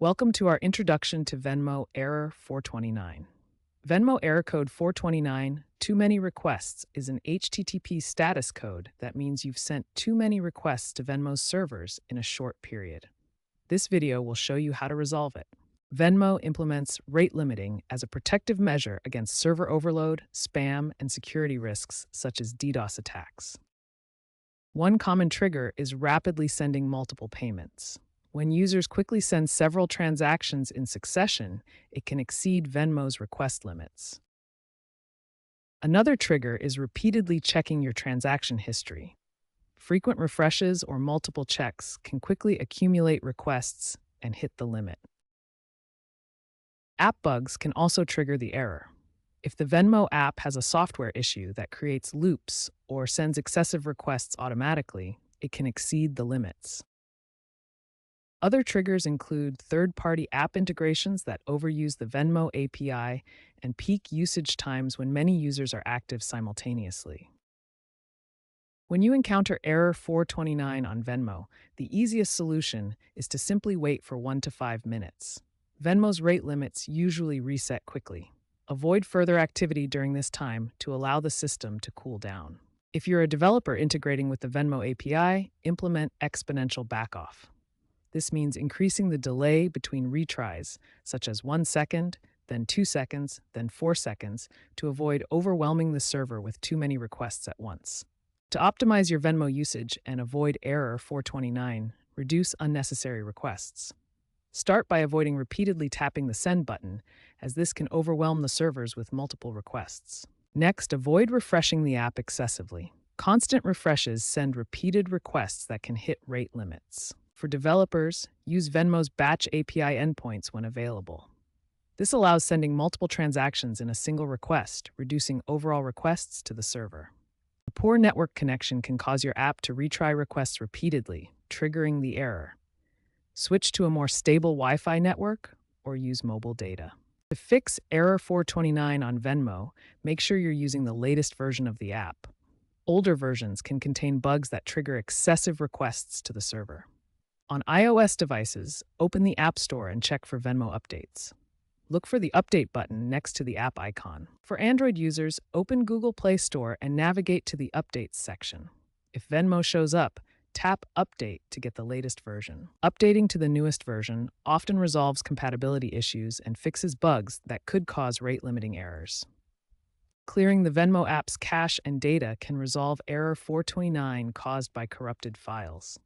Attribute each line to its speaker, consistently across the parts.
Speaker 1: Welcome to our introduction to Venmo Error 429. Venmo error code 429, too many requests, is an HTTP status code that means you've sent too many requests to Venmo's servers in a short period. This video will show you how to resolve it. Venmo implements rate limiting as a protective measure against server overload, spam, and security risks such as DDoS attacks. One common trigger is rapidly sending multiple payments. When users quickly send several transactions in succession, it can exceed Venmo's request limits. Another trigger is repeatedly checking your transaction history. Frequent refreshes or multiple checks can quickly accumulate requests and hit the limit. App bugs can also trigger the error. If the Venmo app has a software issue that creates loops or sends excessive requests automatically, it can exceed the limits. Other triggers include third-party app integrations that overuse the Venmo API and peak usage times when many users are active simultaneously. When you encounter error 429 on Venmo, the easiest solution is to simply wait for 1 to 5 minutes. Venmo's rate limits usually reset quickly. Avoid further activity during this time to allow the system to cool down. If you're a developer integrating with the Venmo API, implement exponential backoff. This means increasing the delay between retries, such as 1 second, then 2 seconds, then 4 seconds, to avoid overwhelming the server with too many requests at once. To optimize your Venmo usage and avoid error 429, reduce unnecessary requests. Start by avoiding repeatedly tapping the send button, as this can overwhelm the servers with multiple requests. Next, avoid refreshing the app excessively. Constant refreshes send repeated requests that can hit rate limits. For developers, use Venmo's batch API endpoints when available. This allows sending multiple transactions in a single request, reducing overall requests to the server. A poor network connection can cause your app to retry requests repeatedly, triggering the error. Switch to a more stable Wi-Fi network or use mobile data. To fix error 429 on Venmo, make sure you're using the latest version of the app. Older versions can contain bugs that trigger excessive requests to the server. On iOS devices, open the App Store and check for Venmo updates. Look for the Update button next to the app icon. For Android users, open Google Play Store and navigate to the Updates section. If Venmo shows up, tap Update to get the latest version. Updating to the newest version often resolves compatibility issues and fixes bugs that could cause rate-limiting errors. Clearing the Venmo app's cache and data can resolve error 429 caused by corrupted files.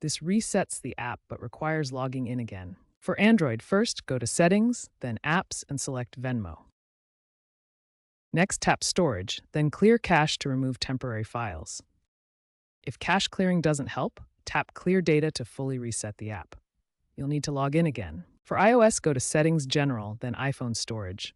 Speaker 1: This resets the app but requires logging in again. For Android, first go to Settings, then Apps, and select Venmo. Next, tap Storage, then Clear Cache to remove temporary files. If cache clearing doesn't help, tap Clear Data to fully reset the app. You'll need to log in again. For iOS, go to Settings General, then iPhone Storage.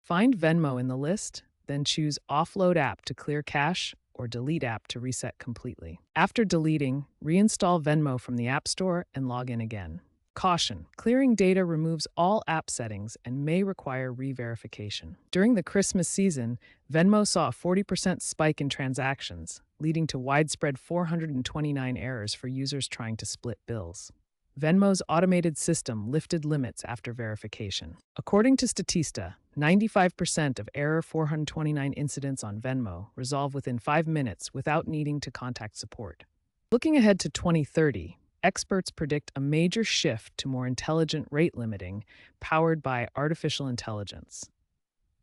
Speaker 1: Find Venmo in the list, then choose Offload App to clear cache or Delete App to reset completely. After deleting, reinstall Venmo from the App Store and log in again. Caution: clearing data removes all app settings and may require re-verification. During the Christmas season, Venmo saw a 40% spike in transactions, leading to widespread 429 errors for users trying to split bills. Venmo's automated system lifted limits after verification. According to Statista, 95% of error 429 incidents on Venmo resolve within 5 minutes without needing to contact support. Looking ahead to 2030, experts predict a major shift to more intelligent rate limiting powered by artificial intelligence.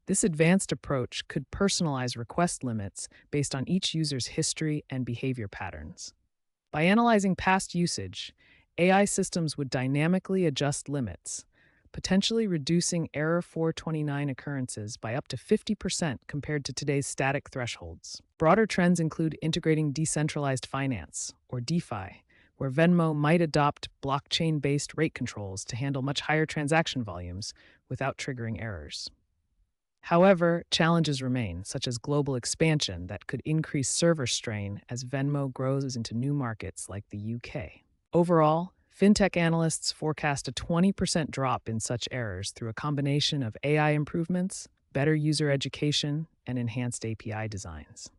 Speaker 1: This advanced approach could personalize request limits based on each user's history and behavior patterns. By analyzing past usage, AI systems would dynamically adjust limits, potentially reducing error 429 occurrences by up to 50% compared to today's static thresholds. Broader trends include integrating decentralized finance, or DeFi, where Venmo might adopt blockchain-based rate controls to handle much higher transaction volumes without triggering errors. However, challenges remain, such as global expansion that could increase server strain as Venmo grows into new markets like the UK. Overall, fintech analysts forecast a 20% drop in such errors through a combination of AI improvements, better user education, and enhanced API designs.